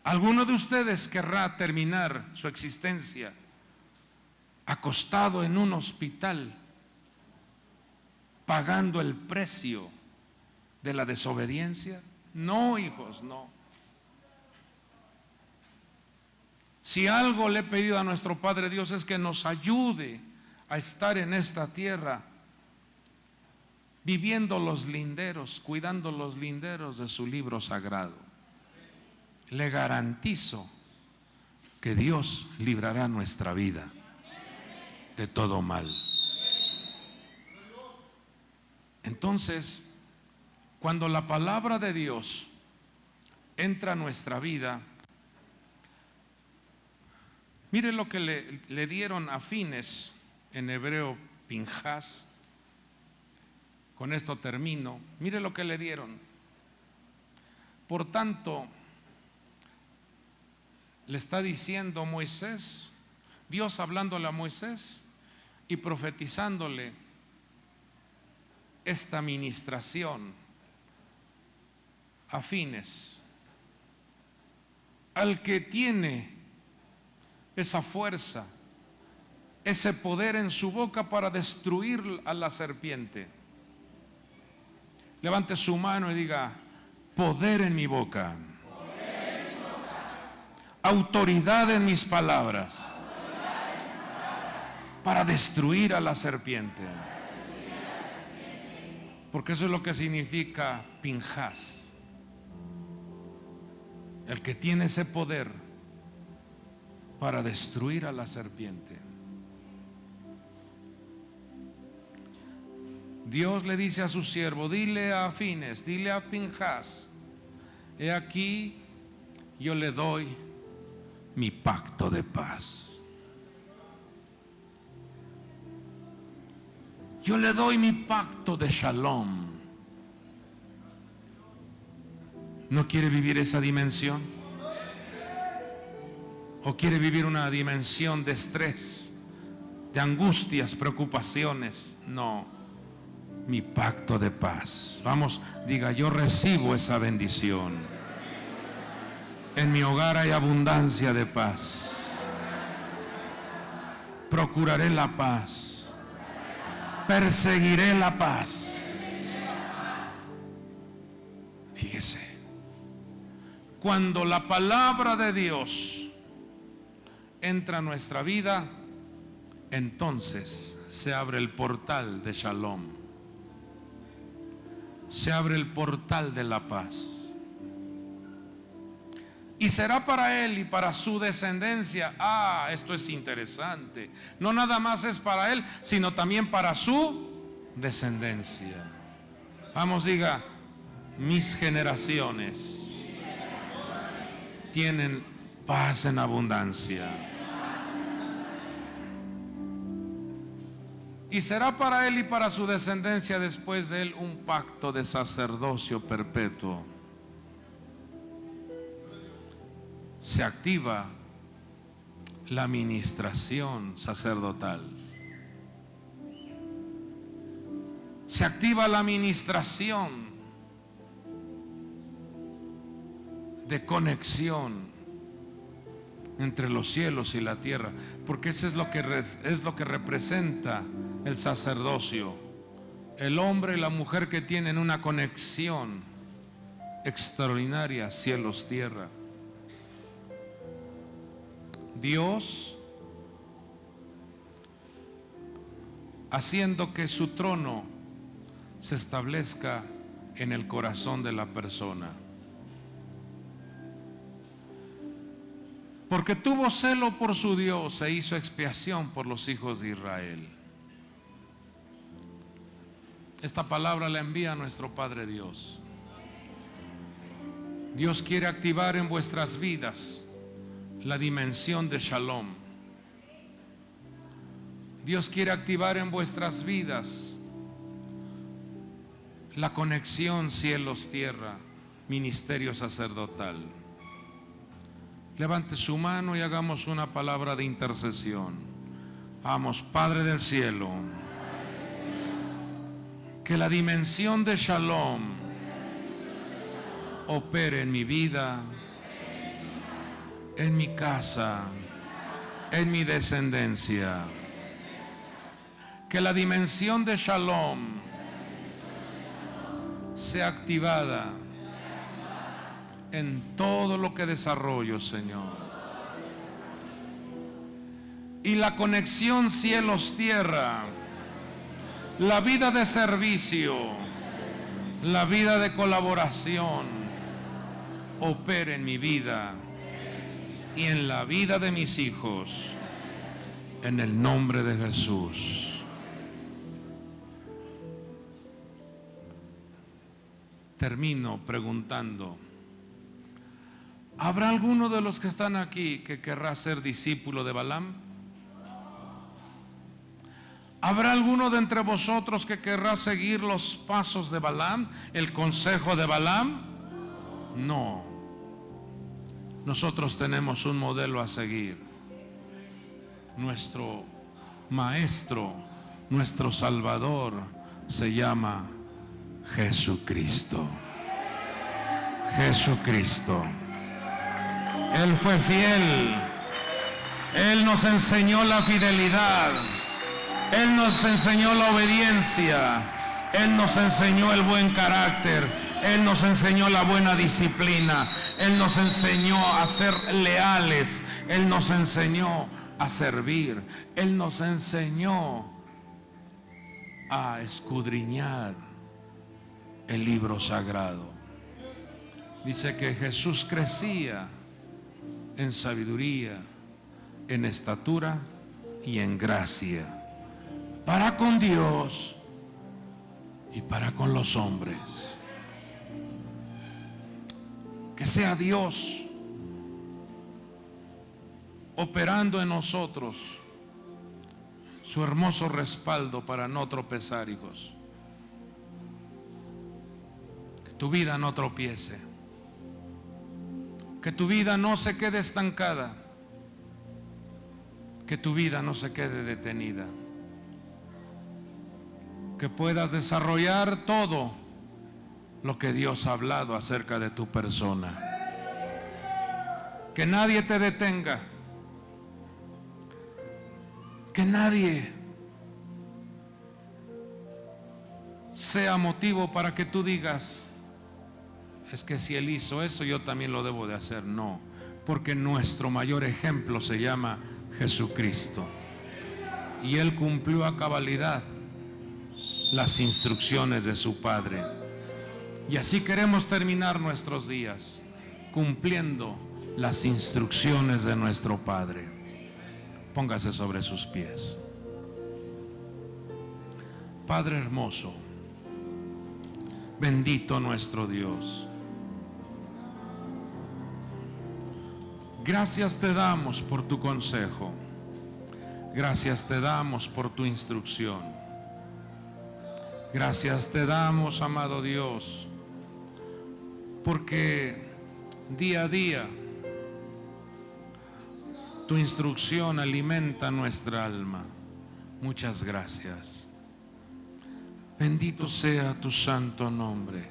¿Alguno de ustedes querrá terminar su existencia acostado en un hospital pagando el precio de la desobediencia? No, hijos, no. Si algo le he pedido a nuestro Padre Dios es que nos ayude a estar en esta tierra viviendo los linderos, cuidando los linderos de su libro sagrado. Le garantizo que Dios librará nuestra vida de todo mal. Entonces, cuando la palabra de Dios entra a nuestra vida. Mire lo que le dieron a Fines, en hebreo Pinjas. Con esto termino. Mire lo que le dieron. Por tanto, le está diciendo Moisés, Dios hablándole a Moisés y profetizándole esta ministración a Fines, al que tiene esa fuerza, ese poder en su boca para destruir a la serpiente. Levante su mano y diga: poder en mi boca, autoridad en mis palabras, para destruir a la serpiente. Porque eso es lo que significa Pinjas, el que tiene ese poder para destruir a la serpiente. Dios le dice a su siervo: dile a Fines, dile a Pinjas, he aquí yo le doy mi pacto de paz. Yo le doy mi pacto de shalom. ¿No quiere vivir esa dimensión? ¿O quiere vivir una dimensión de estrés, de angustias, preocupaciones? No, mi pacto de paz. Vamos, diga: yo recibo esa bendición. En mi hogar hay abundancia de paz. Procuraré la paz. Perseguiré la paz. Fíjese, cuando la palabra de Dios entra a nuestra vida, entonces se abre el portal de Shalom, se abre el portal de la paz. Y será para él y para su descendencia. Esto es interesante. No nada más es para él, sino también para su descendencia. Vamos, diga: mis generaciones tienen paz en abundancia. Y será para él y para su descendencia después de él un pacto de sacerdocio perpetuo. Se activa la ministración sacerdotal. Se activa la ministración de conexión entre los cielos y la tierra, porque eso es lo que representa el sacerdocio. El hombre y la mujer que tienen una conexión extraordinaria, cielos-tierra. Dios haciendo que su trono se establezca en el corazón de la persona. Porque tuvo celo por su Dios e hizo expiación por los hijos de Israel. Esta palabra la envía nuestro Padre Dios. Dios quiere activar en vuestras vidas la dimensión de Shalom. Dios quiere activar en vuestras vidas la conexión cielos-tierra, ministerio sacerdotal. Levante su mano y hagamos una palabra de intercesión. Vamos, Padre del cielo, que la dimensión de Shalom opere en mi vida, en mi casa, en mi descendencia. Que la dimensión de Shalom sea activada en todo lo que desarrollo, Señor. Y la conexión cielos-tierra, la vida de servicio, la vida de colaboración, opere en mi vida y en la vida de mis hijos, en el nombre de Jesús. Termino preguntando: ¿Habrá alguno de los que están aquí que querrá ser discípulo de Balaam? ¿Habrá alguno de entre vosotros que querrá seguir los pasos de Balaam, el consejo de Balaam? No. Nosotros tenemos un modelo a seguir. Nuestro maestro, nuestro Salvador se llama Jesucristo. Jesucristo. Él fue fiel. Él nos enseñó la fidelidad. Él nos enseñó la obediencia. Él nos enseñó el buen carácter. Él nos enseñó la buena disciplina. Él nos enseñó a ser leales. Él nos enseñó a servir. Él nos enseñó a escudriñar el libro sagrado. Dice que Jesús crecía en sabiduría, en estatura y en gracia, para con Dios y para con los hombres. Que sea Dios operando en nosotros su hermoso respaldo para no tropezar, hijos. Que tu vida no tropiece. Que tu vida no se quede estancada. Que tu vida no se quede detenida. Que puedas desarrollar todo lo que Dios ha hablado acerca de tu persona. Que nadie te detenga. Que nadie sea motivo para que tú digas: es que si Él hizo eso, yo también lo debo de hacer. No, porque nuestro mayor ejemplo se llama Jesucristo. Y Él cumplió a cabalidad las instrucciones de su Padre. Y así queremos terminar nuestros días, cumpliendo las instrucciones de nuestro Padre. Póngase sobre sus pies. Padre hermoso, bendito nuestro Dios, gracias te damos por tu consejo. Gracias te damos por tu instrucción. Gracias te damos, amado Dios, porque día a día tu instrucción alimenta nuestra alma. Muchas gracias. Bendito sea tu santo nombre.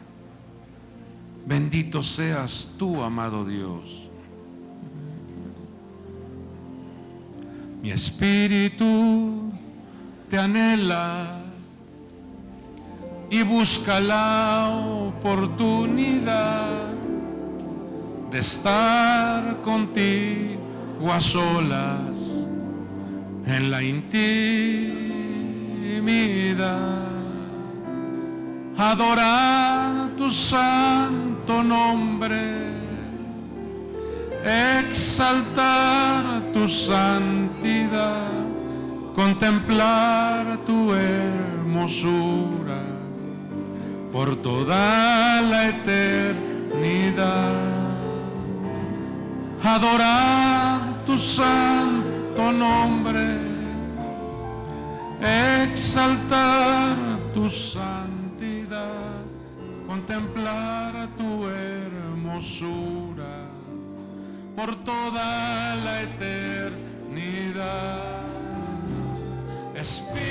Bendito seas tú, amado Dios. Mi espíritu te anhela y busca la oportunidad de estar contigo a solas en la intimidad. Adorar tu santo nombre, exaltar tu santidad, contemplar tu hermosura por toda la eternidad. Adorar tu santo nombre, exaltar tu santidad, contemplar tu hermosura por toda la eternidad. Espíritu